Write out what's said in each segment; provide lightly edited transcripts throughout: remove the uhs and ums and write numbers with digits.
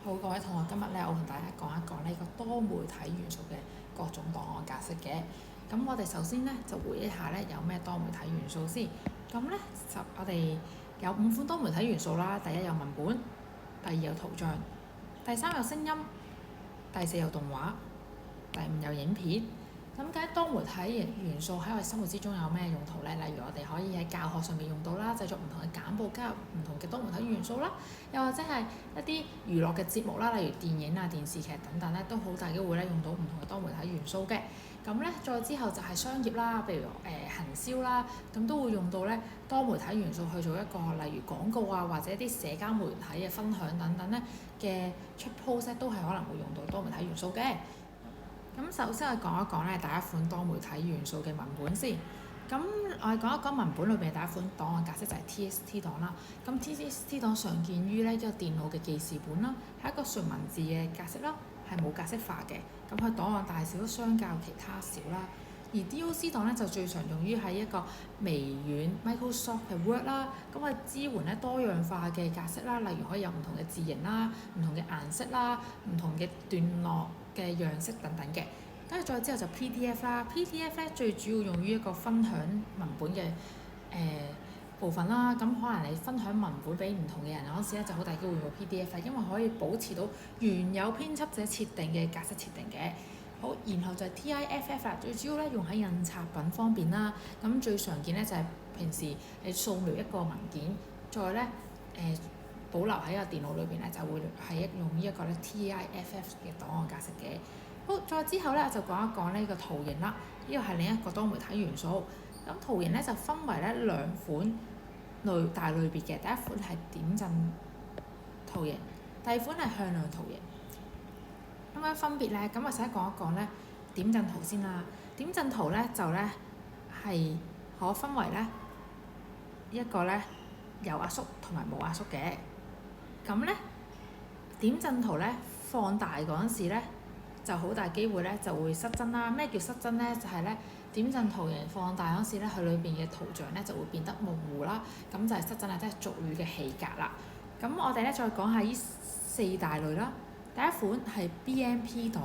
好，各位同學，今日咧我同大家講一講呢個多媒體元素嘅各種檔案格式嘅。咁我哋首先咧就回憶下咧有咩多媒體元素先。咁咧我哋有5款多媒體元素啦。第一有文本，第二有圖像，第三有聲音，第四有動畫，第5有影片。咁究竟多媒體元素喺我哋生活之中有咩用途咧？例如我哋可以喺教學上面用到啦，製作唔同嘅簡報，加入唔同嘅多媒體元素啦。又或者係一啲娛樂嘅節目啦，例如電影啊、電視劇等等咧，都好大機會咧用到唔同嘅多媒體元素嘅。咁咧再之後就係商業啦，譬如行銷啦，咁都會用到咧多媒體元素去做一個例如廣告啊，或者一啲社交媒體嘅分享等等咧嘅出 post 都係可能會用到多媒體元素嘅。咁首先我講一講咧第一款多媒體元素嘅文本先。咁我哋講一講文本裏邊第一款檔案格式就係 TXT 檔啦。咁 TXT 檔常見於呢一個電腦嘅記事本啦，係一個純文字嘅格式啦，係冇格式化嘅。咁佢檔案大小都相較其他少啦。而 DOC 檔咧就最常用於喺一個微軟 Microsoft 嘅 Word 啦，咁佢支援咧多樣化嘅格式啦，例如可以有唔同嘅字型啦、唔同嘅顏色啦、唔同嘅段落嘅樣式等等嘅。跟住再之後就 PDF 啦 ，PDF 咧最主要用於一個分享文本嘅部分啦。咁可能你分享文本俾唔同嘅人嗰陣時咧，就好大機會用 PDF，因為可以保持到原有編輯者設定嘅格式設定嘅。好，然後就係 TIFF 啦，最主要咧用喺印刷品方面啦。咁最常見咧就係平時你掃描一個文件，再咧保留喺個電腦裏邊咧，就會係用呢一個咧 TIFF 嘅檔案格式嘅。好，再之後咧就講一講呢個圖形啦，呢個係另一個多媒體元素。咁圖形咧就分為咧2款大類別嘅，第一款係點陣圖形，第二款係向量圖形。咁樣分別咧，咁我先講一講咧點陣圖先啦。點陣圖咧就咧係可分為咧一個咧有壓縮同埋冇壓縮嘅。咁咧點陣圖咧放大嗰陣時咧就好大機會咧就會失真啦。咩叫失真咧？就係咧點陣圖形放大嗰時咧，佢裏邊嘅圖像咧就會變得模糊啦。咁就係失真啦，即係俗語嘅氣格啦。咁我哋咧再講下呢4大類啦。第一款係 BMP 檔，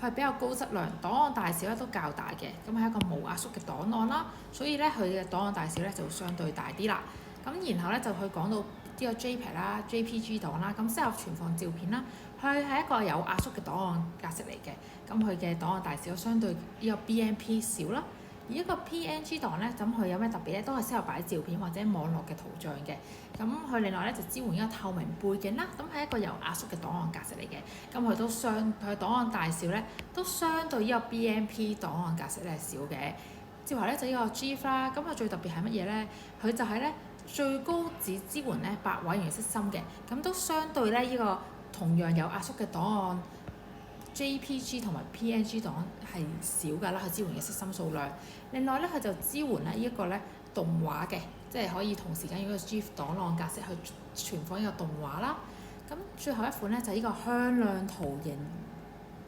佢係比較高質量，檔案大小咧都較大嘅，咁係一個無壓縮嘅檔案啦，所以咧佢嘅檔案大小咧就會相對大啲啦。咁然後咧就去講到呢個 JPEG 啦、JPG 檔啦，咁適合存放照片啦。佢係一個有壓縮嘅檔案格式嚟嘅，咁佢嘅檔案大小相對呢個 BMP 少啦。而一個 PNG 檔咧，咁佢有咩特別咧？都係適合擺照片或者網絡嘅圖像嘅。咁佢另外咧就支援一個透明背景啦。咁係一個有壓縮嘅檔案格式嚟嘅。咁佢檔案大小咧都相對呢個 BMP 檔案格式咧係少嘅。接下來咧就呢個 GIF 啦。咁佢最特別係乜嘢咧？佢就係咧最高只支援咧8位元色深嘅。咁都相對咧呢個同樣有壓縮嘅檔案。JPG 同埋 PNG 檔係少㗎啦，佢支援嘅色深數量。另外咧，佢就支援咧一個咧動畫嘅，即係可以同時間用個 GIF 檔案格式去存放呢個動畫啦。咁最後一款咧就係呢個向量圖形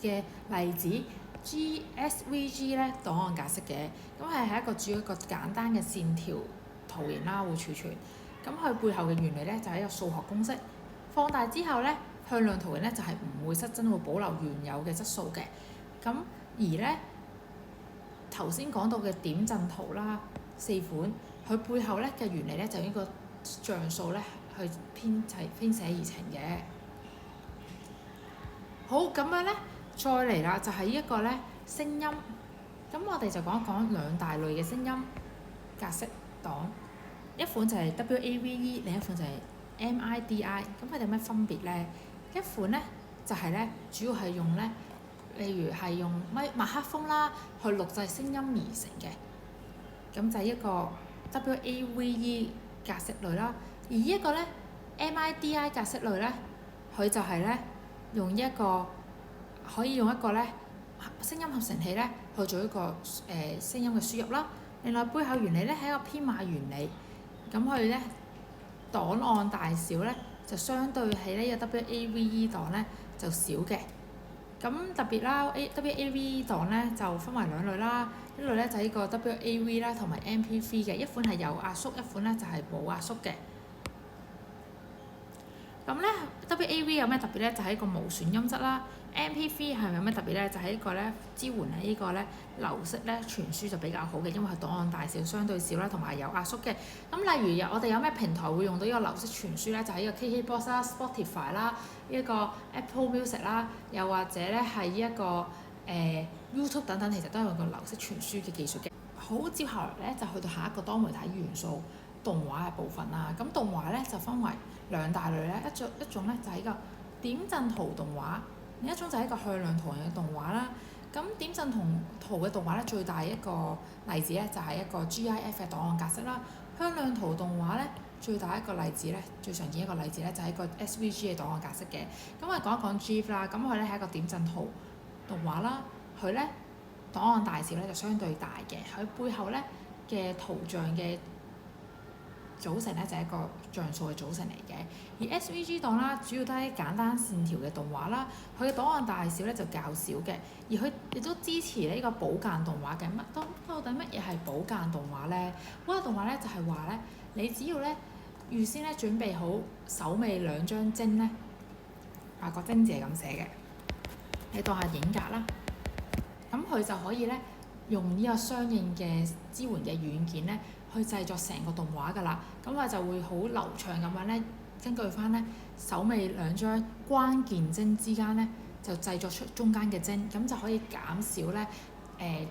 嘅例子 GSVG 咧檔案格式嘅，咁係一個主要一個簡單嘅線條圖形啦，會儲存。咁佢背後嘅原理咧就係一個數學公式，放大之後咧。向量圖形咧就係唔會失真，會保留原有嘅質素嘅。咁而咧頭先講到嘅點陣圖啦，4款，佢背後咧嘅原理咧就呢個像素咧去編寫而成嘅。好，咁樣咧再嚟啦，就係呢一個咧聲音。咁我哋就講一講2大類嘅聲音格式檔，一款就係 WAVE， 另一款就係 MIDI。咁佢哋有咩分別咧？一款咧就係咧主要係用咧，例如係用麥克風啦去錄製聲音而成嘅，咁就係一個 WAVE 格式類啦。而呢一個咧 MIDI 格式類咧，佢就係咧用一個可以用一個咧聲音合成器咧去做一個聲音嘅輸入啦。另外背後原理咧係一個編碼原理，咁佢咧檔案大小咧。就相對喺呢個 WAVE 檔咧就少嘅。咁特別啦，WAVE 檔咧就分為2類啦。一類咧就係呢個 WAV 啦，同埋 MP3 嘅。一款係有壓縮，一款咧就係冇壓縮嘅。咁咁咧 WAV 有咩特別咧？就係一個無損音質啦。MP3 係咪有咩特別咧？就係一個咧支援喺呢個咧流式咧傳輸就比較好嘅，因為佢檔案大小相對少啦，同埋有壓縮嘅。咁例如我哋有咩平台會用到呢個流式傳輸咧？就係呢個 KKBox 啦、Spotify 啦、呢個 Apple Music 啦，又或者咧係呢一個YouTube 等等，其實都係用個流式傳輸嘅技術嘅。好，接下來咧就去到下一個多媒體元素動畫嘅部分啦。咁動畫咧就分為兩大類咧，一種咧就係個點陣圖動畫，另一種就係一個向量圖形嘅動畫啦。咁點陣圖嘅動畫咧，最大一個例子咧就係一個 GIF 嘅檔案格式啦。向量圖動畫咧，最大一個例子咧，最常見一個例子咧就係一個 SVG 嘅檔案格式嘅。咁我哋講一講 GIF 啦，咁佢咧係一個點陣圖動畫啦，佢咧檔案大小咧就相對大嘅，佢背後咧嘅圖像嘅組成咧就係一個像素嘅組成嚟嘅。而 SVG 檔啦，主要都係簡單線條嘅動畫啦，佢嘅檔案大小咧就較少嘅，而佢亦都支持呢個補間動畫嘅。到底乜嘢係補間動畫咧？補間動畫咧就係話咧，你只要咧預先咧準備好首尾兩張幀咧，個幀字係咁寫嘅，你當下影格啦，咁佢就可以咧用呢個相應嘅支援嘅軟件咧，去製作成個動畫㗎啦。咁我就會好流暢咁樣咧，根據翻咧首尾兩張關鍵幀之間咧，就製作出中間嘅幀，咁就可以減少咧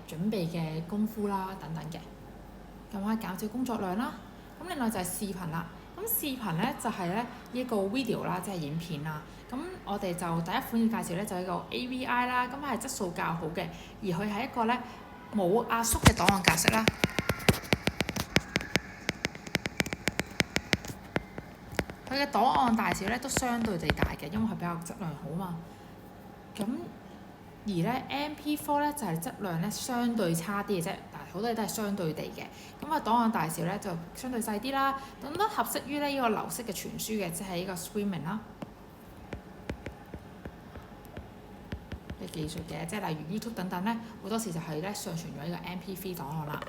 準備嘅功夫啦等等嘅，咁可以減少工作量啦。咁另外就係視頻啦。咁視頻咧就係咧呢個 video 啦，即係影片啦。咁我哋就第一款要介紹咧就係一個 AVI 啦，咁係質素較好嘅，而佢係一個咧冇壓縮嘅檔案格式啦。佢嘅檔案大小咧都相對地大嘅，因為佢比較質量好嘛。咁而咧 MP4 咧就係質量咧相對差啲嘅啫，但係好多嘢都係相對地嘅。咁檔案大小咧就相對細啲啦，咁都合適於呢個流式嘅傳輸嘅，即係呢個 streaming 啦嘅技術嘅，即係例如 YouTube 等等咧，好多時就係咧上傳咗呢個 MP3 檔案啦。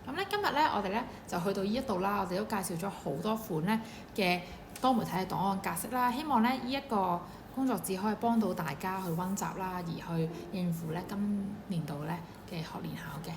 咁咧今日咧我哋咧就去到呢一度啦，我哋都介紹咗好多款咧嘅多媒體嘅檔案格式啦，希望咧呢一個工作紙可以幫到大家去溫習啦，而去應付咧今年度咧嘅學年考嘅。